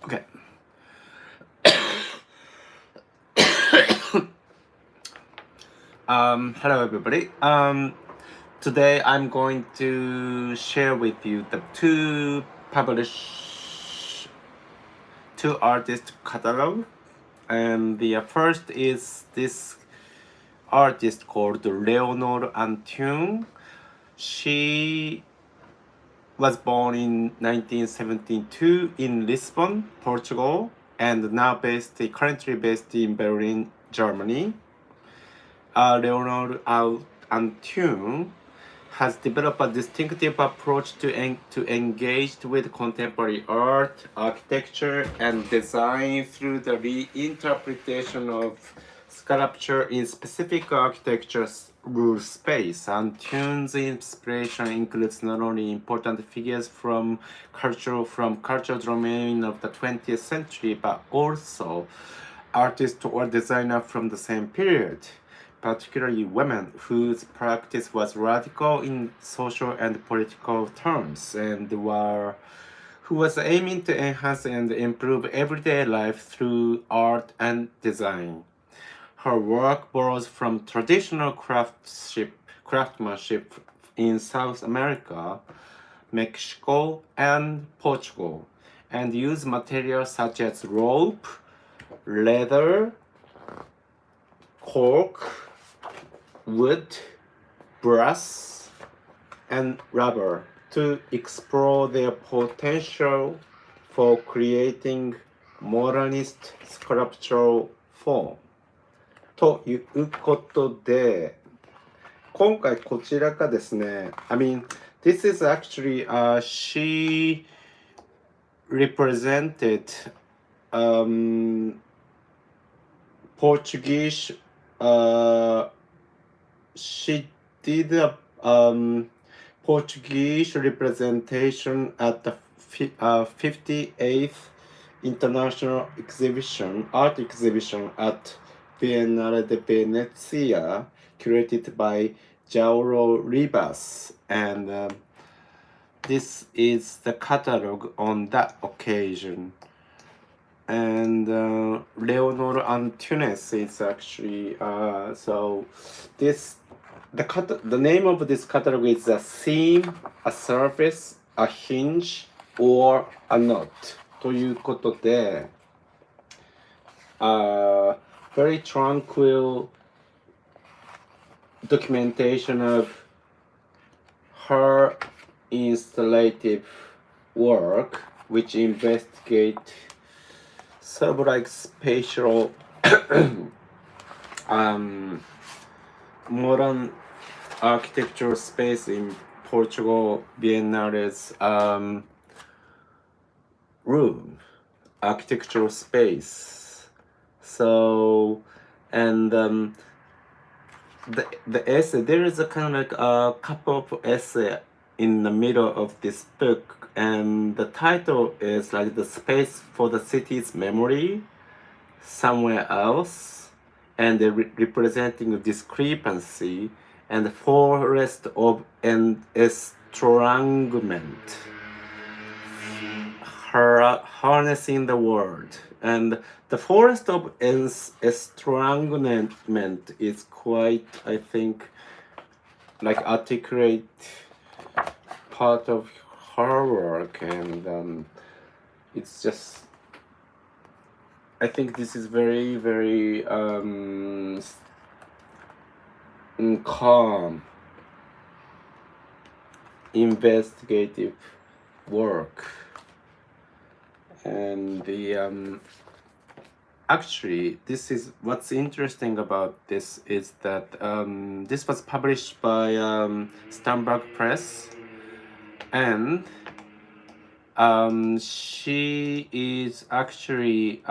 Okay. Hello everybody. Today I'm going to share with you the two artist catalog, and the first is this artist called Leonor Antunes. She was born in 1972 in Lisbon, Portugal, and now currently based in Berlin, Germany. Leonor Antunes has developed a distinctive approach to engage with contemporary art, architecture, and design through the reinterpretation of sculpture in specific architecture space. Antunes' inspiration includes not only important figures from cultural domain of the 20th century, but also artists or designers from the same period, particularly women whose practice was radical in social and political terms, and who was aiming to enhance and improve everyday life through art and design. Her work borrows from traditional craftsmanship in South America, Mexico, and Portugal, and use materials such as rope, leather, cork, wood, brass, and rubber to explore their potential for creating modernist sculptural form. ということで、今回こちらがですね、this is actually, she represented Portuguese, she did a Portuguese representation at the 58th International Art Exhibition at Biennale de Venetia, curated by Jauro Ribas, and this is the catalog on that occasion. And Leonor Antunes is actually the name of this catalog is a seam, a surface, a hinge, or a knot ということで、very tranquil documentation of her installative work, which investigate sort of like spatial modern architectural space in Portugal Biennale's room, architectural space. So, and the essay, there is a kind of like a couple of essay in the middle of this book, and the title is like The Space for the City's Memory Somewhere Else, and representing a discrepancy and the forest of an estranglement, harnessing the world. And the forest of estranglement is quite, I think, like articulate part of her work, and it's just, I think this is very, very calm, investigative work. And the actually, this is what's interesting about this is that this was published by Sternberg Press, and she is actually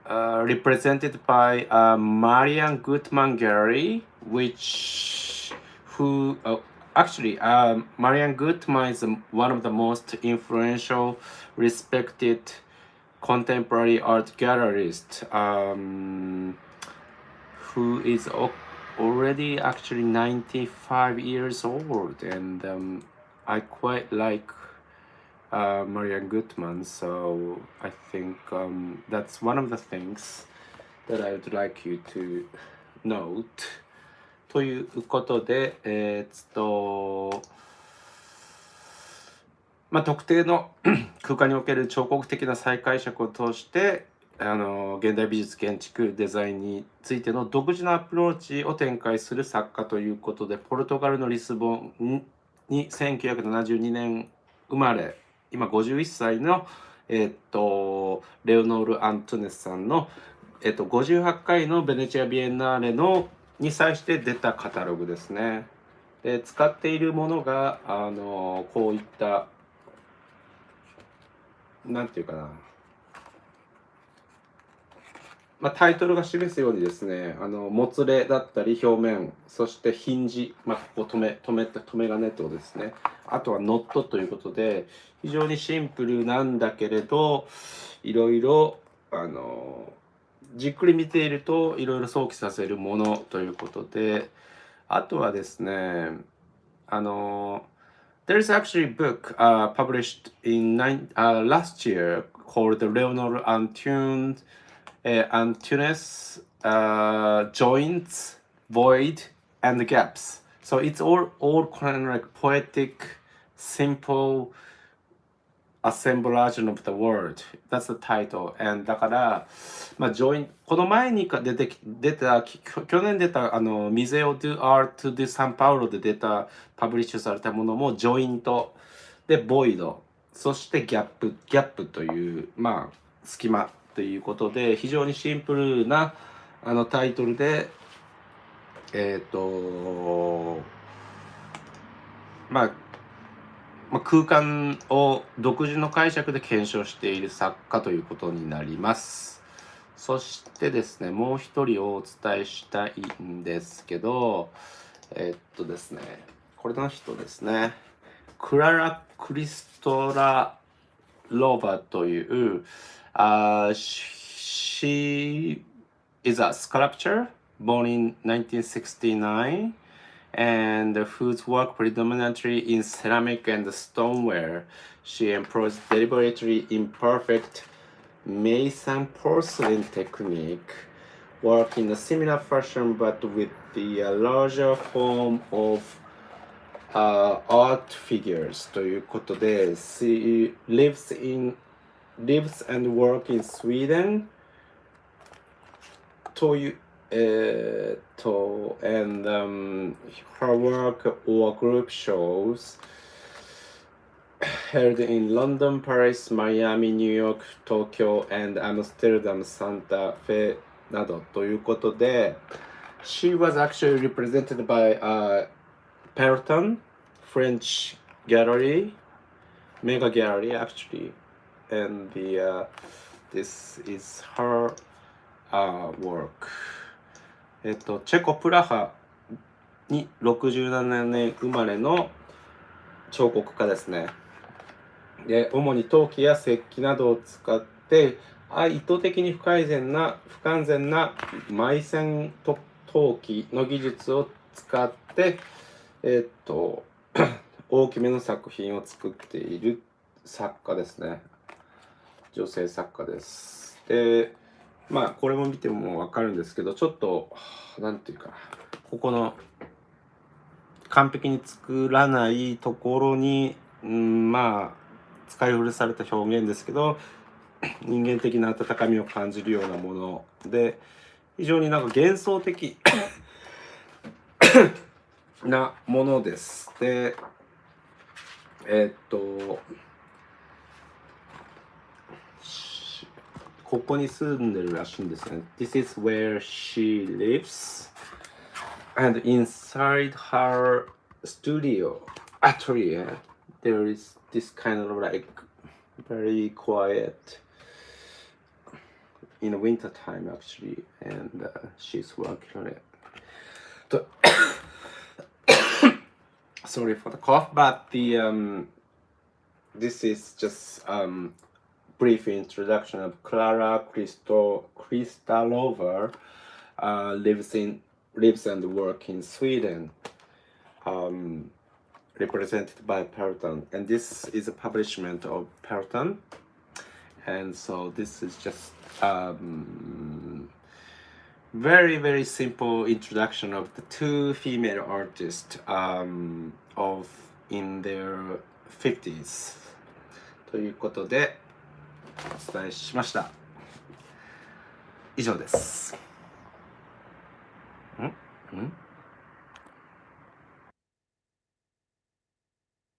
represented by Marian Gutmann Gallery, Marian Gutmann is one of the most influential, respected contemporary art gallerist, who is already actually 95 years old, and I quite like Marianne Gutman. So I think that's one of the things that I would like you to note. ということで、特定の空間における彫刻的な再解釈を通して現代美術建築デザインについての独自のアプローチを展開する作家ということで、ポルトガルのリスボンに1972年生まれ、今51歳の、レオノール・アントゥネスさんの、58回のベネチア・ビエンナーレのに際して出たカタログですね。で使っているものがこういったなんていうかな、タイトルが示すようにですね、もつれだったり表面、そしてヒンジ、ここ留め金とですね、あとはノットということで、非常にシンプルなんだけれど、いろいろじっくり見ているといろいろ想起させるものということで、あとはですね、There is actually a book published in last year called Leonor Antunes Antunes joints, void, and gaps. So it's all kind of like poetic, simple assemblage of the word. That's the title. And だから、joint この前に出た去年出たミゼオ・ドゥ・アート・デュ・サンパウロで出たパブリッシュされたものもジョイントでボイド、そしてギャップという隙間ということで、非常にシンプルなタイトルで空間を独自の解釈で検証している作家ということになります。そしてですね、もう一人をお伝えしたいんですけど、ですね、これの人ですね、クララ・クリストラロバという、she is a sculptor born in 1969 and whose work predominantly in ceramic and stoneware. She employs deliberately imperfect Mason porcelain technique, work in a similar fashion but with the larger form of art figures ということで、she lives and works in Sweden というand her work or group shows held in London, Paris, Miami, New York, Tokyo, and Amsterdam, Santa Fe などということで、she was actually represented by Perrotin French gallery, mega gallery actually, and this is her work. チェコプラハに67年生まれの彫刻家ですね。で、主に陶器や石器などを使って意図的に不完全な埋線陶器の技術を使って大きめの作品を作っている作家ですね。女性作家です。で、これも見ても分かるんですけど、ちょっとなんていうかな、ここの完璧に作らないところに使い古された表現ですけど、人間的な温かみを感じるようなもので、非常に幻想的なものです。で、ここに住んでるらしいんですね。This is where she lives, and inside her studio atelier there is this kind of like very quiet in the winter time actually, and she's working on it. Sorry for the cough, but this is just brief introduction of Klara Kristalova. Lives and works in Sweden. represented by Perrotin, and this is a publishment of Perrotin, and so this is just very simple introduction of the two female artists of in their 50s ということでお伝えしました。以上です。